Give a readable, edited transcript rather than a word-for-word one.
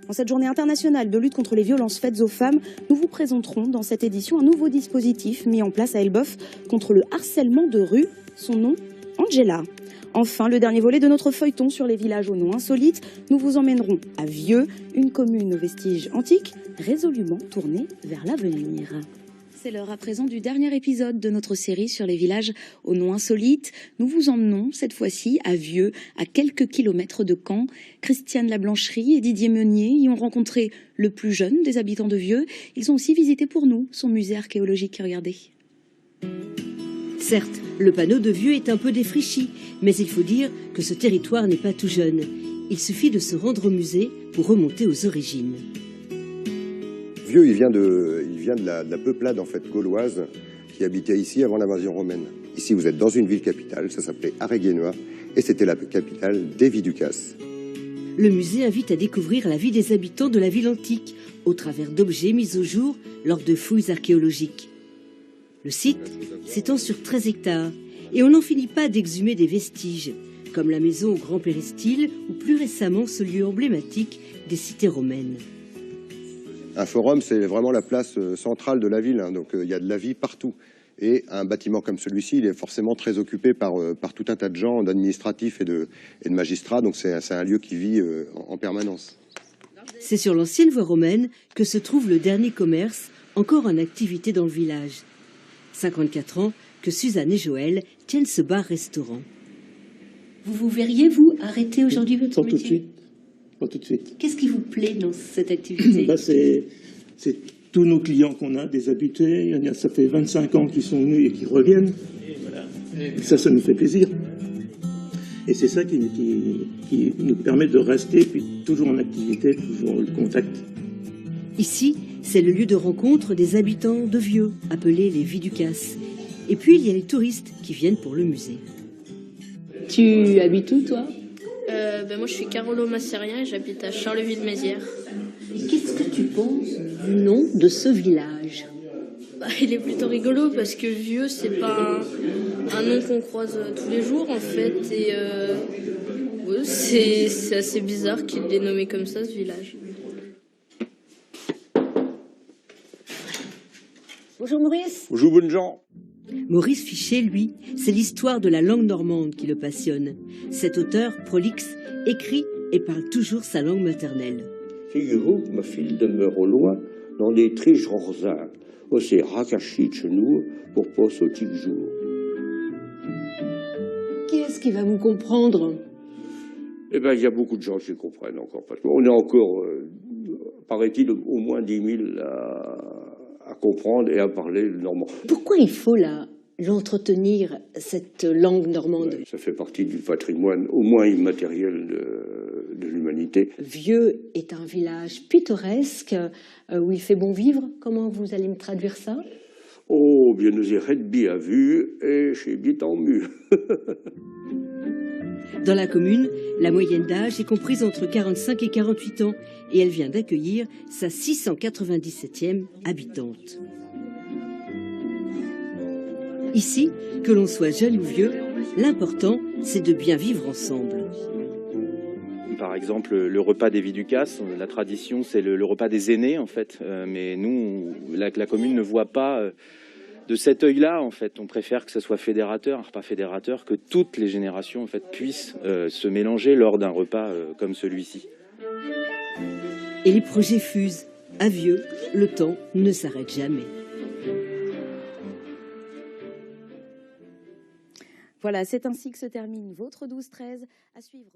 En cette journée internationale de lutte contre les violences faites aux femmes, nous vous présenterons dans cette édition un nouveau dispositif mis en place à Elbeuf contre le harcèlement de rue. Son nom, Angela. Enfin, le dernier volet de notre feuilleton sur les villages aux noms insolites, nous vous emmènerons à Vieux, une commune aux vestiges antiques, résolument tournée vers l'avenir. C'est l'heure à présent du dernier épisode de notre série sur les villages aux noms insolites. Nous vous emmenons cette fois-ci à Vieux, à quelques kilomètres de Caen. Christiane Lablancherie et Didier Meunier y ont rencontré le plus jeune des habitants de Vieux. Ils ont aussi visité pour nous son musée archéologique. Regardez. Certes, le panneau de Vieux est un peu défraîchi, mais il faut dire que ce territoire n'est pas tout jeune. Il suffit de se rendre au musée pour remonter aux origines. Vieux, il vient de la peuplade en fait gauloise qui habitait ici avant l'invasion romaine. Ici, vous êtes dans une ville capitale, ça s'appelait Areguénois, et c'était la capitale des Viducas. Le musée invite à découvrir la vie des habitants de la ville antique, au travers d'objets mis au jour lors de fouilles archéologiques. Le site s'étend sur 13 hectares, et on n'en finit pas d'exhumer des vestiges, comme la maison au Grand Péristyle, ou plus récemment ce lieu emblématique des cités romaines. Un forum, c'est vraiment la place centrale de la ville, hein, donc il y a de la vie partout. Et un bâtiment comme celui-ci, il est forcément très occupé par tout un tas de gens, d'administratifs et de magistrats, donc c'est un lieu qui vit en permanence. C'est sur l'ancienne voie romaine que se trouve le dernier commerce encore en activité dans le village. 54 ans que Suzanne et Joël tiennent ce bar-restaurant. Vous verriez, vous, arrêter aujourd'hui votre métier ? Pas tout de suite. Qu'est-ce qui vous plaît dans cette activité ? C'est tous nos clients qu'on a, des habitués. Ça fait 25 ans qu'ils sont venus et qu'ils reviennent. Et voilà. Et ça nous fait plaisir. Et c'est ça qui nous permet de rester, puis toujours en activité, toujours le contact. Ici, c'est le lieu de rencontre des habitants de Vieux, appelés les Viducas. Et puis, il y a les touristes qui viennent pour le musée. Tu habites où, toi ? Moi je suis Carolo Massérien et j'habite à Charleville-Mézières. Qu'est-ce que tu penses du nom de ce village ? Il est plutôt rigolo parce que Vieux c'est pas un nom qu'on croise tous les jours en fait et c'est assez bizarre qu'il l'ait nommé comme ça ce village. Bonjour Maurice. Bonjour bonnes gens. Maurice Fichet, lui, c'est l'histoire de la langue normande qui le passionne. Cet auteur prolixe écrit et parle toujours sa langue maternelle. Figurez-vous que ma fille demeure au loin dans des triches rorzins. Oh, c'est rakachi de chez nous pour pas sauter le jour. Qui est-ce qui va vous comprendre ? Eh bien, il y a beaucoup de gens qui comprennent encore. Parce qu'on est encore, paraît-il, au moins 10 000 à comprendre et à parler le normand. Pourquoi il faut l'entretenir, cette langue normande ? Ça fait partie du patrimoine, au moins immatériel de l'humanité. Vieux est un village pittoresque où il fait bon vivre. Comment vous allez me traduire ça ? Oh, bien nous irons bien vu et chez bien tant mieux. Dans la commune, la moyenne d'âge est comprise entre 45 et 48 ans et elle vient d'accueillir sa 697e habitante. Ici, que l'on soit jeune ou vieux, l'important, c'est de bien vivre ensemble. Par exemple, le repas des Viducas, la tradition, c'est le repas des aînés, en fait. Mais nous, la commune ne voit pas de cet œil-là, en fait. On préfère que ce soit fédérateur, un repas fédérateur, que toutes les générations, en fait, puissent se mélanger lors d'un repas comme celui-ci. Et les projets fusent. À Vieux, le temps ne s'arrête jamais. Voilà, c'est ainsi que se termine votre 12-13. À suivre.